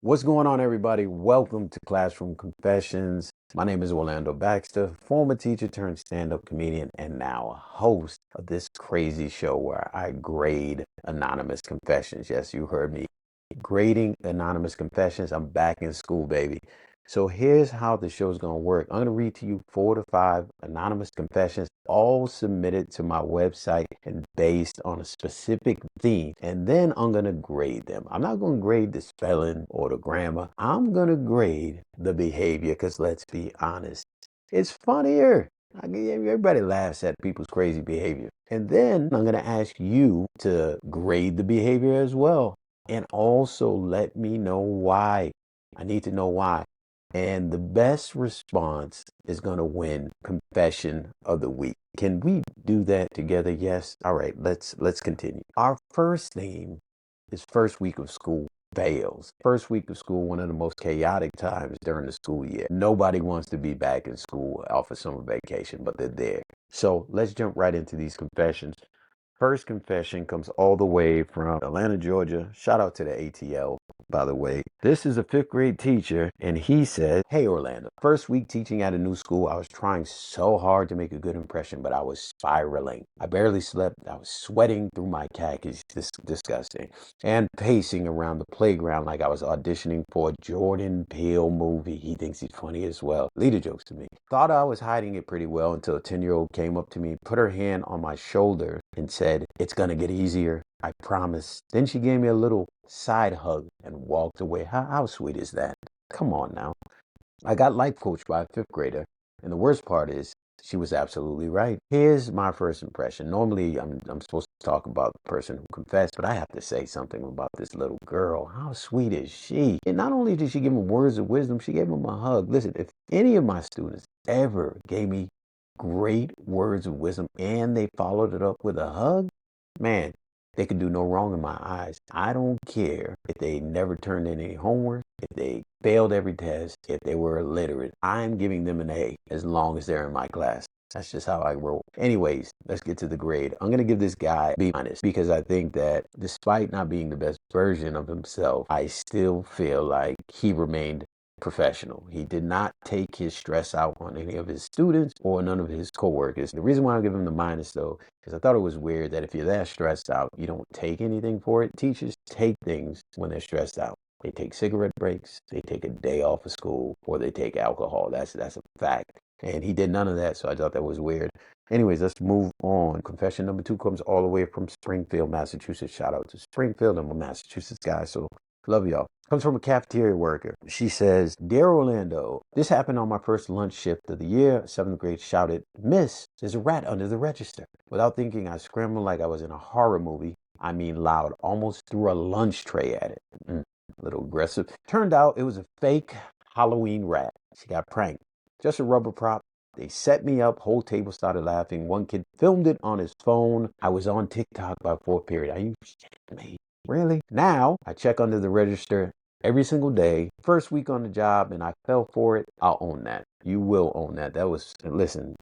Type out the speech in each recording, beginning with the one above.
What's going on, everybody? Welcome to Classroom Confessions. My name is Orlando Baxter, former teacher turned stand-up comedian, and now a host of this crazy show where I grade anonymous confessions. Yes, you heard me. Grading anonymous confessions. I'm back in school, baby. So here's how the show's going to work. I'm going to read to you 4 to 5 anonymous confessions, all submitted to my website and based on a specific theme. And then I'm going to grade them. I'm not going to grade the spelling or the grammar. I'm going to grade the behavior because let's be honest, it's funnier. Everybody laughs at people's crazy behavior. And then I'm going to ask you to grade the behavior as well. And also let me know why. I need to know why. And the best response is going to win confession of the week. Can we do that together? Yes. All right, let's continue. Our first theme is first week of school fails. First week of school, one of the most chaotic times during the school year. Nobody wants to be back in school off of summer vacation, but they're there. So let's jump right into these confessions. First confession comes all the way from Atlanta, Georgia. Shout out to the ATL, by the way. This is a 5th grade teacher, and he said, "Hey, Orlando, first week teaching at a new school, I was trying so hard to make a good impression, but I was spiraling. I barely slept. I was sweating through my khakis, disgusting, and pacing around the playground like I was auditioning for a Jordan Peele movie." He thinks he's funny as well. Leader jokes to me. Thought I was hiding it pretty well until a 10-year-old came up to me, put her hand on my shoulder, and said, "It's gonna get easier, I promise." Then she gave me a little side hug and walked away. How sweet is that? Come on now. I got life coached by a 5th grader, and the worst part is she was absolutely right. Here's my first impression. Normally, I'm supposed to talk about the person who confessed, but I have to say something about this little girl. How sweet is she? And not only did she give him words of wisdom, she gave him a hug. Listen, if any of my students ever gave me great words of wisdom and they followed it up with a hug, man, they could do no wrong in my eyes. I don't care if they never turned in any homework, if they failed every test, if they were illiterate. I'm giving them an A as long as they're in my class. That's just how I roll. Anyways, let's get to the grade. I'm going to give this guy B minus because I think that despite not being the best version of himself, I still feel like he remained professional. He did not take his stress out on any of his students or none of his coworkers. The reason why I give him the minus though, because I thought it was weird that if you're that stressed out, you don't take anything for it. Teachers take things when they're stressed out. They take cigarette breaks, they take a day off of school, or they take alcohol. That's a fact. And he did none of that, so I thought that was weird. Anyways, let's move on. Confession number 2 comes all the way from Springfield, Massachusetts. Shout out to Springfield. I'm a Massachusetts guy, so love y'all. Comes from a cafeteria worker. She says, "Dear Orlando, this happened on my first lunch shift of the year. 7th grade shouted, 'Miss, there's a rat under the register.' Without thinking, I scrambled like I was in a horror movie. I mean loud, almost threw a lunch tray at it. A little aggressive. Turned out it was a fake Halloween rat. She got pranked. Just a rubber prop. They set me up. Whole table started laughing. One kid filmed it on his phone. I was on TikTok by 4th period. Are you shitting me? Really? Now I check under the register every single day. First week on the job, and I fell for it. I'll own that. You will own that. That was, listen,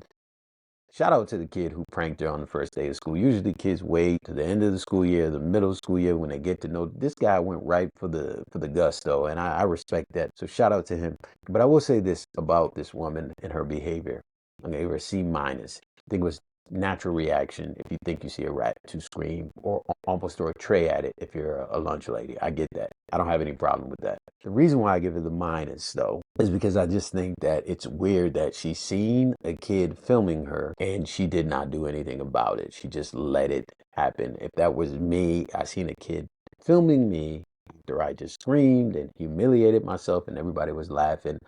shout out to the kid who pranked her on the first day of school. Usually kids wait to the end of the school year, the middle school year when they get to know. This guy went right for the gusto, and I respect that. So shout out to him. But I will say this about this woman and her behavior. I gave her a C minus. I think it was natural reaction if you think you see a rat to scream or almost throw a tray at it if you're a lunch lady. I get that. I don't have any problem with that. The reason why I give it the minus though is because I just think that it's weird that she seen a kid filming her and she did not do anything about it. She just let it happen. If that was me, I seen a kid filming me after I just screamed and humiliated myself and everybody was laughing,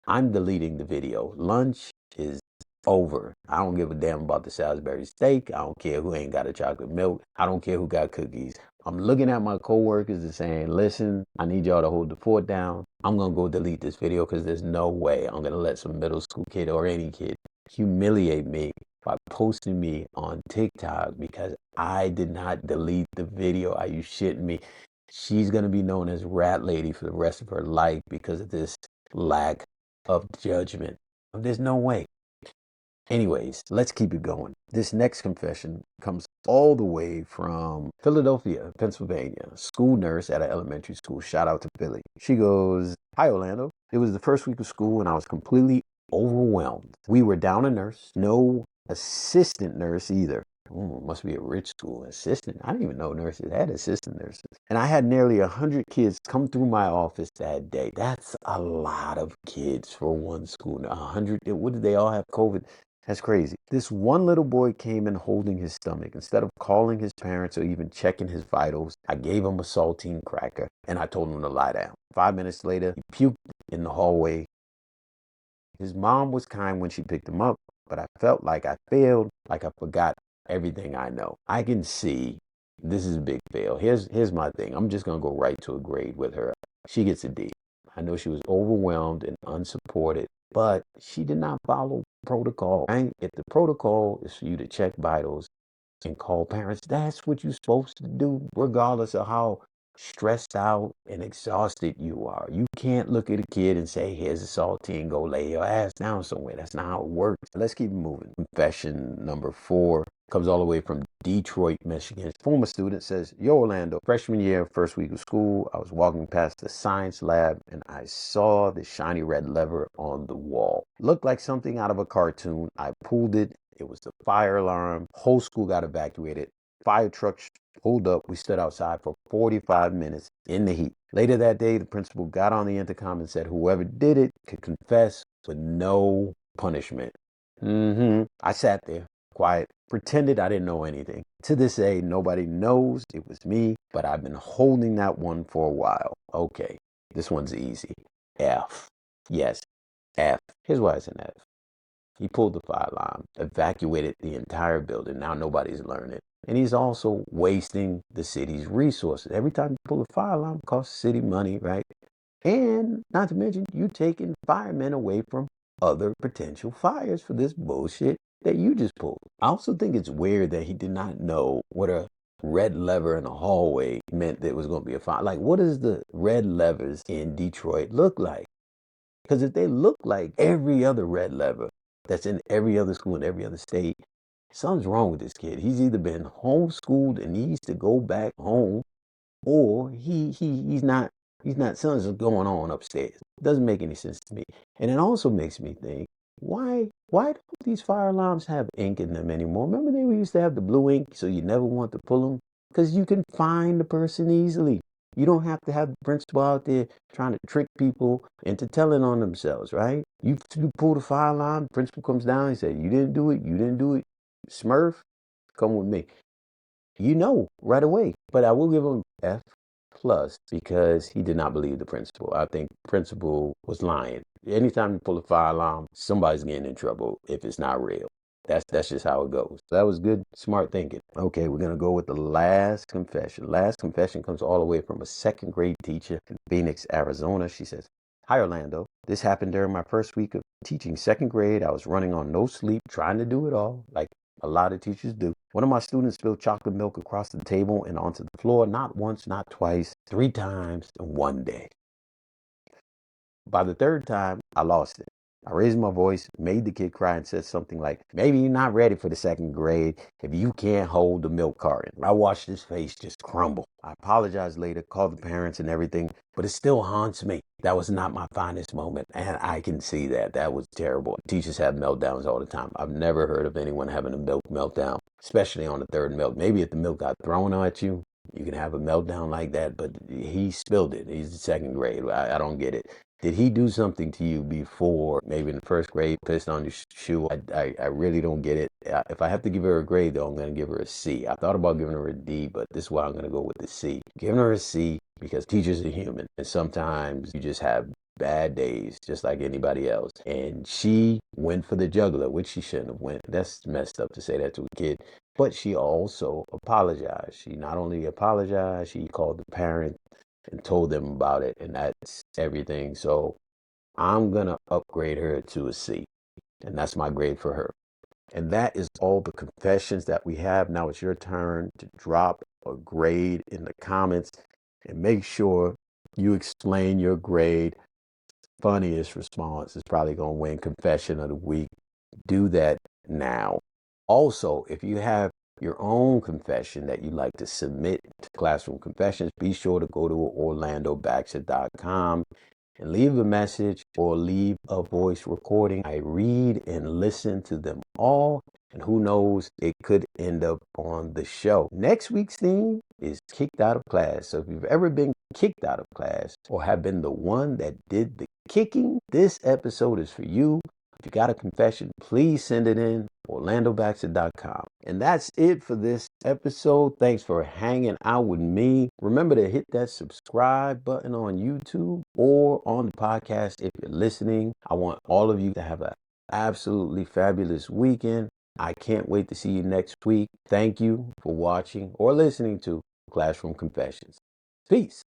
I'm deleting the video. Lunch is over. I don't give a damn about the Salisbury steak. I don't care who ain't got a chocolate milk. I don't care who got cookies. I'm looking at my coworkers and saying, "Listen, I need y'all to hold the fort down. I'm going to go delete this video because there's no way I'm going to let some middle school kid or any kid humiliate me by posting me on TikTok because I did not delete the video. Are you shitting me?" She's going to be known as Rat Lady for the rest of her life because of this lack of judgment. There's no way. Anyways, let's keep it going. This next confession comes all the way from Philadelphia, Pennsylvania. School nurse at an elementary school. Shout out to Philly. She goes, "Hi, Orlando. It was the first week of school and I was completely overwhelmed. We were down a nurse, no assistant nurse either. Must be a rich school. Assistant. I didn't even know nurses had assistant nurses. And I had nearly 100 kids come through my office that day. That's a lot of kids for one school. 100. What did they all have COVID? That's crazy. This one little boy came in holding his stomach. Instead of calling his parents or even checking his vitals, I gave him a saltine cracker and I told him to lie down. 5 minutes later, he puked in the hallway. His mom was kind when she picked him up, but I felt like I failed, like I forgot everything I know. I can see this is a big fail. Here's my thing. I'm just gonna go right to a grade with her. She gets a D. I know she was overwhelmed and unsupported, but she did not follow protocol. Right? If the protocol is for you to check vitals and call parents, that's what you're supposed to do, regardless of how stressed out and exhausted you are. You can't look at a kid and say, "Here's a saltine, go lay your ass down somewhere." That's not how it works. Let's keep moving. Confession number 4 comes all the way from Detroit, Michigan. Former student says, "Yo, Orlando, freshman year, first week of school, I was walking past the science lab and I saw the shiny red lever on the wall. Looked like something out of a cartoon. I pulled it. It was the fire alarm. Whole school got evacuated. Fire truck pulled up. We stood outside for 45 minutes in the heat. Later that day, the principal got on the intercom and said whoever did it could confess with no punishment." I sat there, quiet, pretended I didn't know anything. To this day, nobody knows it was me, but I've been holding that one for a while. Okay, this one's easy. F. Yes, F. Here's why it's an F. He pulled the fire alarm, evacuated the entire building. Now nobody's learning. And he's also wasting the city's resources. Every time you pull a fire alarm, it costs the city money, right? And not to mention, you taking firemen away from other potential fires for this bullshit that you just pulled. I also think it's weird that he did not know what a red lever in a hallway meant that it was going to be a fire. Like, what does the red levers in Detroit look like? Because if they look like every other red lever that's in every other school in every other state, something's wrong with this kid. He's either been homeschooled and needs to go back home, or he's not something's going on upstairs. It doesn't make any sense to me. And it also makes me think, why don't these fire alarms have ink in them anymore? Remember they used to have the blue ink so you never want to pull them? Because you can find the person easily. You don't have to have the principal out there trying to trick people into telling on themselves, right? You pull the fire alarm, the principal comes down and says, "You didn't do it, you didn't do it. Smurf, come with me." You know right away. But I will give him F plus because he did not believe the principal. I think the principal was lying. Anytime you pull a fire alarm, somebody's getting in trouble if it's not real. That's just how it goes. That was good, smart thinking. Okay, we're gonna go with the last confession. Last confession comes all the way from a second grade teacher in Phoenix, Arizona. She says, "Hi, Orlando. This happened during my first week of teaching second grade. I was running on no sleep, trying to do it all, like a lot of teachers do. One of my students spilled chocolate milk across the table and onto the floor, not once, not twice, 3 times in one day. By the third time, I lost it. I raised my voice, made the kid cry, and said something like, 'Maybe you're not ready for the second grade if you can't hold the milk carton.' I watched his face just crumble. I apologized later, called the parents and everything, but it still haunts me. That was not my finest moment, and I can see that. That was terrible. Teachers have meltdowns all the time. I've never heard of anyone having a milk meltdown, especially on the third milk. Maybe if the milk got thrown at you, you can have a meltdown like that, but he spilled it. He's in second grade. I don't get it. Did he do something to you before, maybe in the first grade, pissed on your shoe? I really don't get it. If I have to give her a grade, though, I'm going to give her a C. I thought about giving her a D, but this is why I'm going to go with the C. Giving her a C because teachers are human. And sometimes you just have bad days, just like anybody else. And she went for the jugular, which she shouldn't have went. That's messed up to say that to a kid. But she also apologized. She not only apologized, she called the parent and told them about it, and that's everything. So I'm gonna upgrade her to a C, and that's my grade for her. And that is all the confessions that we have. Now it's your turn to drop a grade in the comments and make sure you explain your grade. Funniest response is probably gonna win confession of the week. Do that now. Also, if you have your own confession that you'd like to submit to Classroom Confessions, be sure to go to orlandobaxter.com and leave a message or leave a voice recording. I read and listen to them all, and who knows, it could end up on the show. Next week's theme is kicked out of class. So if you've ever been kicked out of class or have been the one that did the kicking, this episode is for you. If you got a confession, please send it in orlandobaxter.com. And that's it for this episode. Thanks for hanging out with me. Remember to hit that subscribe button on YouTube or on the podcast if you're listening. I want all of you to have an absolutely fabulous weekend. I can't wait to see you next week. Thank you for watching or listening to Classroom Confessions. Peace.